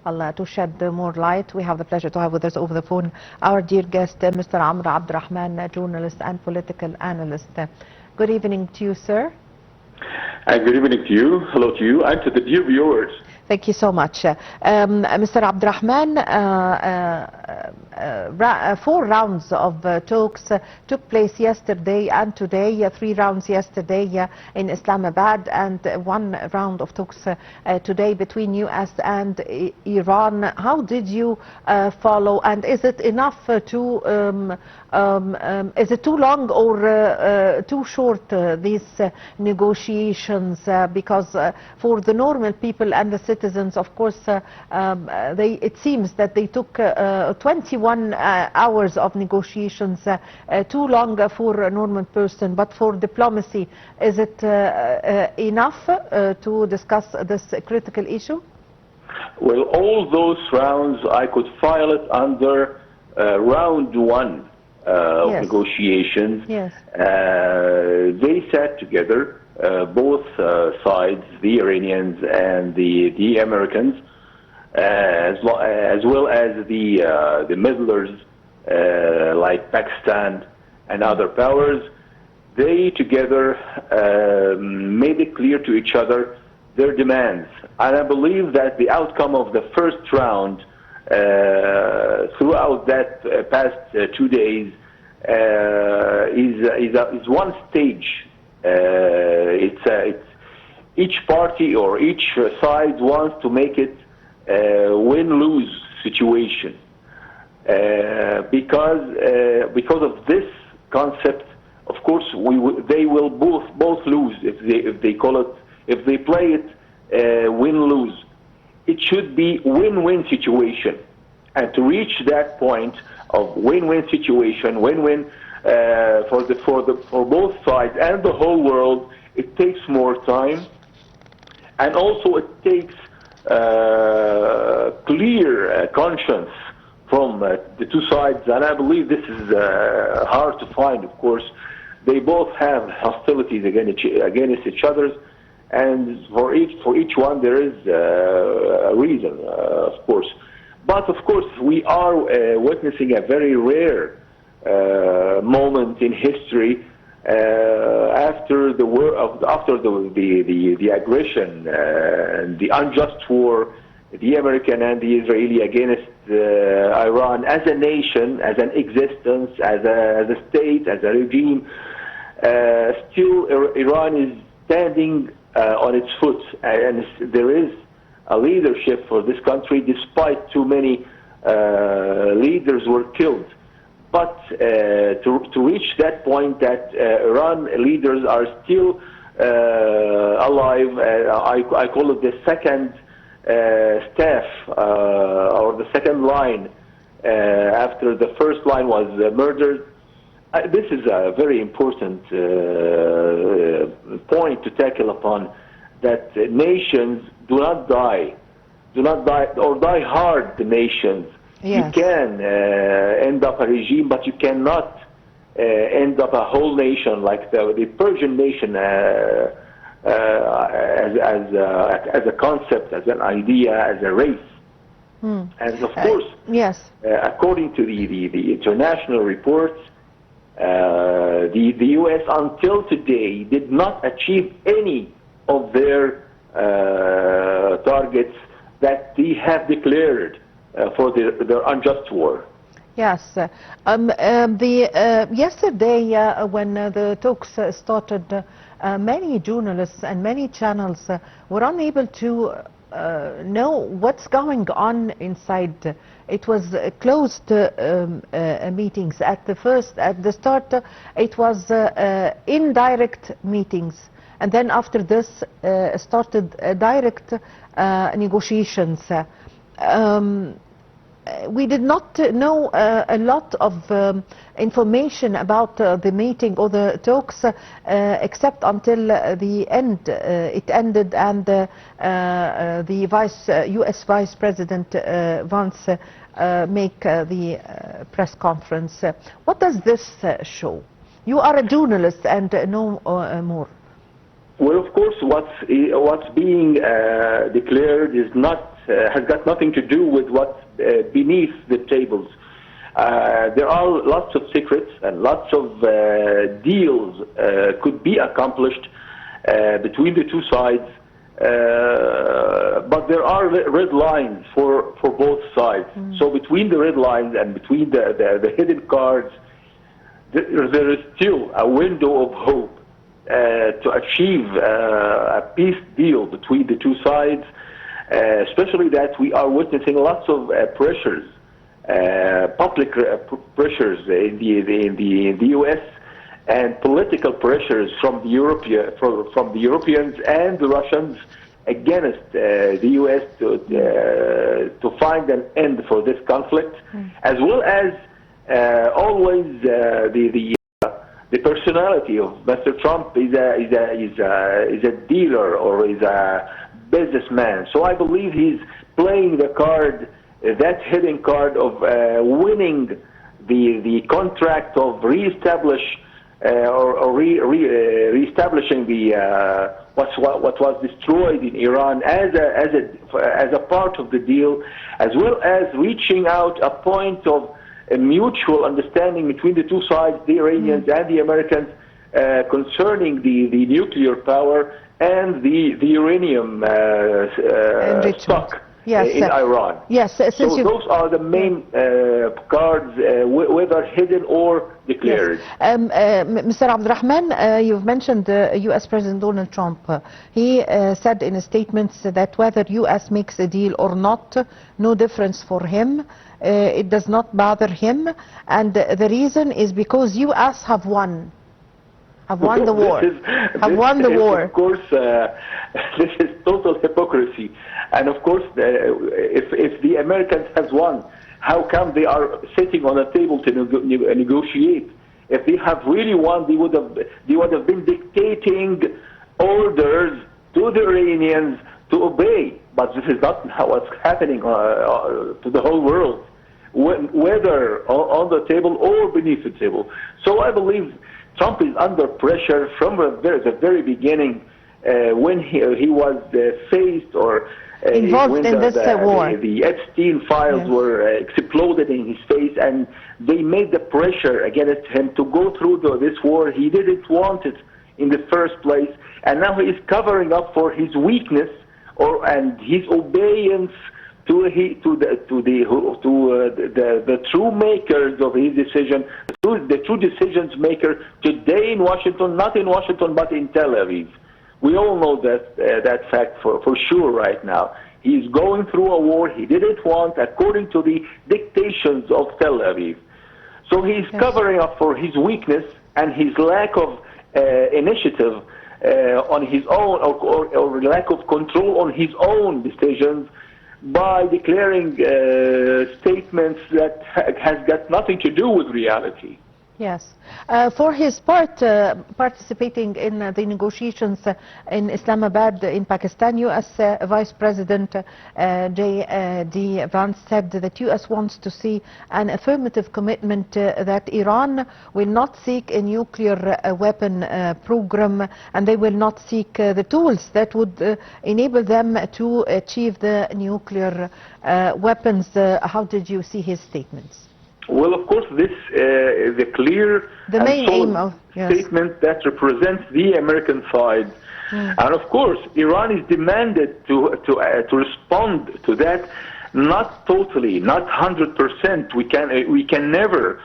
Allah, to shed more light. We have the pleasure to have with us over the phone our dear guest, Mr. Abdul Rahman, journalist and political analyst. Good evening to you, sir. Good evening to you. Hello to you and to the dear viewers. Thank you so much. Mr. Abdul Rahman, 4 rounds of talks took place yesterday and today, 3 rounds yesterday in Islamabad and 1 round of talks today between US and Iran. How did you follow, and is it enough to, is it too long or too short, these negotiations? Because for the normal people and the citizens, of course, it seems that they took 21 hours of negotiations, too long for a normal person. But for diplomacy, is it enough to discuss this critical issue? Well, all those rounds, I could file it under round 1 of negotiations. Yes. They sat together, both sides, the Iranians and the Americans, as well as the meddlers like Pakistan and other powers. They together made it clear to each other their demands. And I believe that the outcome of the first round throughout that past 2 days is one stage. It's each party or each side wants to make it a win-lose situation, because of this concept. Of course, they will both lose if they play it win-lose. It should be win-win situation, and to reach that point of win-win situation, win-win for both sides and the whole world, it takes more time, and also it takes clear conscience from the two sides. And I believe this is hard to find. Of course, they both have hostilities against each other, and for each one there is a reason, of course. But of course, we are witnessing a very rare moment in history after the aggression and the unjust war, the American and the Israeli against Iran as a nation, as an existence, as a state, as a regime. Still, Iran is standing on its foot, and there is a leadership for this country, despite too many leaders were killed. But to reach that point that Iran leaders are still alive, I call it the second staff, or the second line, after the first line was murdered. This is a very important point to tackle upon, that nations do not die or die hard, the nations. Yes. You can end up a regime, but you cannot end up a whole nation like the Persian nation as a concept, as an idea, as a race. And of course, yes, according to the international reports, the U.S. until today did not achieve any of their targets that they have declared for their unjust war. Yes. Yesterday, when the talks started, many journalists and many channels were unable to know what's going on inside. It was closed meetings. At the start, it was indirect meetings, and then after this started direct negotiations. We did not know a lot of information about the meeting or the talks, except until the end. It ended, and the U.S. Vice President Vance make the press conference. What does this show? You are a journalist and know more. Well, of course, what's being declared is not has got nothing to do with what's beneath the tables. There are lots of secrets and lots of deals could be accomplished between the two sides, but there are red lines for both sides. So between the red lines and between the hidden cards, there is still a window of hope to achieve a peace deal between the two sides, especially that we are witnessing lots of pressures, public pressures in the U.S. and political pressures from the Europeans and the Russians against the U.S. to find an end for this conflict, as well as always the personality of Mr. Trump is a dealer or is a businessman. So I believe he's playing the card, that hidden card of winning the contract of reestablishing the what was destroyed in Iran as a part of the deal, as well as reaching out a point of a mutual understanding between the two sides, the Iranians and the Americans, concerning the nuclear power and the uranium stock in Iran. Yes, so those are the main cards, whether hidden or declared. Yes. Mr. Abdul Rahman, you've mentioned U.S. President Donald Trump. He said in statements that whether U.S. makes a deal or not, no difference for him. It does not bother him, and the reason is because U.S. have won the war. Of course, this is total hypocrisy. And of course, if the Americans has won, how come they are sitting on a table to negotiate? If they have really won, they would have been dictating orders to the Iranians to obey. But this is not how it's happening to the whole world, whether on the table or beneath the table. So I believe Trump is under pressure from the very beginning, when he was faced or involved in this war. The Epstein files were exploded in his face, and they made the pressure against him to go through this war. He didn't want it in the first place, and now he is covering up for his weakness and his obedience to the true makers of his decision, the true decisions maker today in Washington, not in Washington but in Tel Aviv. We all know that fact for sure right now. He's going through a war he didn't want according to the dictations of Tel Aviv. So he's covering up for his weakness and his lack of initiative on his own, or lack of control on his own decisions, by declaring statements that has got nothing to do with reality. Yes. For his part, participating in the negotiations in Islamabad in Pakistan, U.S. Vice President J.D. Vance said that U.S. wants to see an affirmative commitment that Iran will not seek a nuclear weapon program, and they will not seek the tools that would enable them to achieve the nuclear weapons. How did you see his statements? Well, of course, this is a clear and solid statement that represents the American side. And of course, Iran is demanded to respond to that. Not totally, not 100%. We can never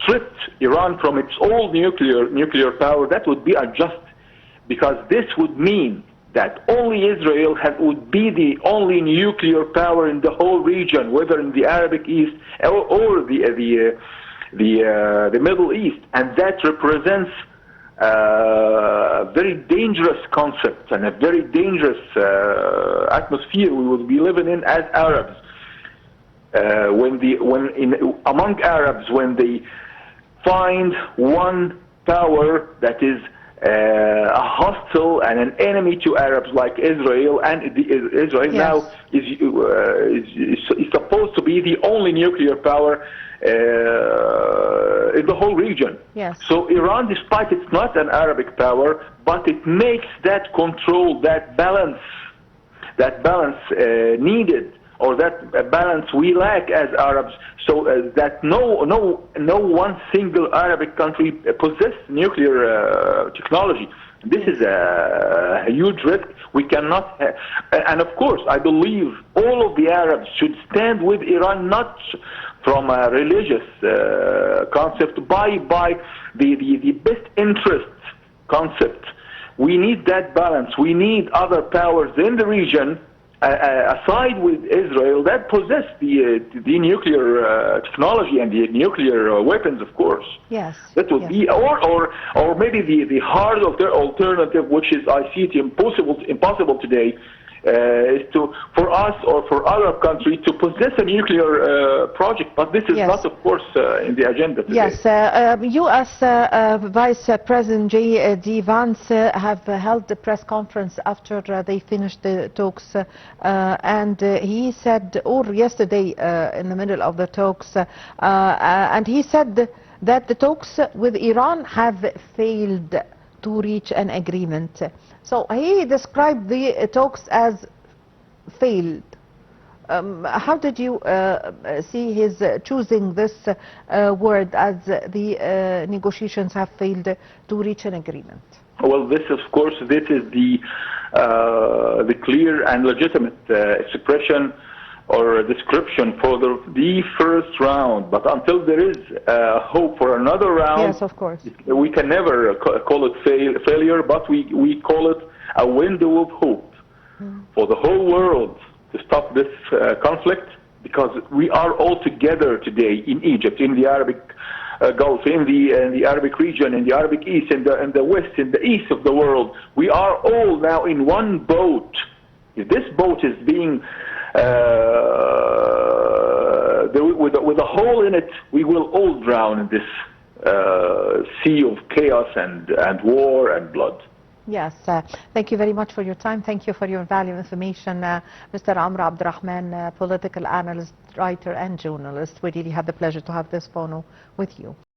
strip Iran from its old nuclear power. That would be unjust, because this would mean that only Israel would be the only nuclear power in the whole region, whether in the Arabic East or the Middle East, and that represents a very dangerous concept and a very dangerous atmosphere we would be living in as Arabs. Among Arabs, when they find one power that is a hostile and an enemy to Arabs like Israel, and Israel now is supposed to be the only nuclear power in the whole region. Yes. So Iran, despite it's not an Arabic power, but it makes that control, that balance that balance needed, or that balance we lack as Arabs, so that no one single Arabic country possesses nuclear technology. This is a huge risk. We cannot have, and of course, I believe all of the Arabs should stand with Iran, not from a religious concept, by the best interest concept. We need that balance. We need other powers in the region, aside with Israel, that possess the nuclear technology and the nuclear weapons, of course. Yes. That would be, or maybe the hard alternative, which is, I see it impossible today, is for us or for other countries to possess a nuclear project, but this is not, of course, in the agenda today. Yes, you as Vice President J.D. Vance have held the press conference after they finished the talks, and he said, or yesterday in the middle of the talks, and he said that the talks with Iran have failed to reach an agreement. So he described the talks as failed. How did you see his choosing this word, as the negotiations have failed to reach an agreement? Well, this is the clear and legitimate expression or description for the first round. But until there is hope for another round, yes, of course, we can never call it failure, but we call it a window of hope for the whole world to stop this conflict, because we are all together today in Egypt, in the Arabic Gulf, in the Arabic region, in the Arabic East, in the West, in the East of the world. We are all now in one boat. If this boat is being with a hole in it, we will all drown in this sea of chaos and war and blood. Yes, thank you very much for your time. Thank you for your valuable information, Mr. Amr Abdurrahman, political analyst, writer and journalist. We really had the pleasure to have this phone with you.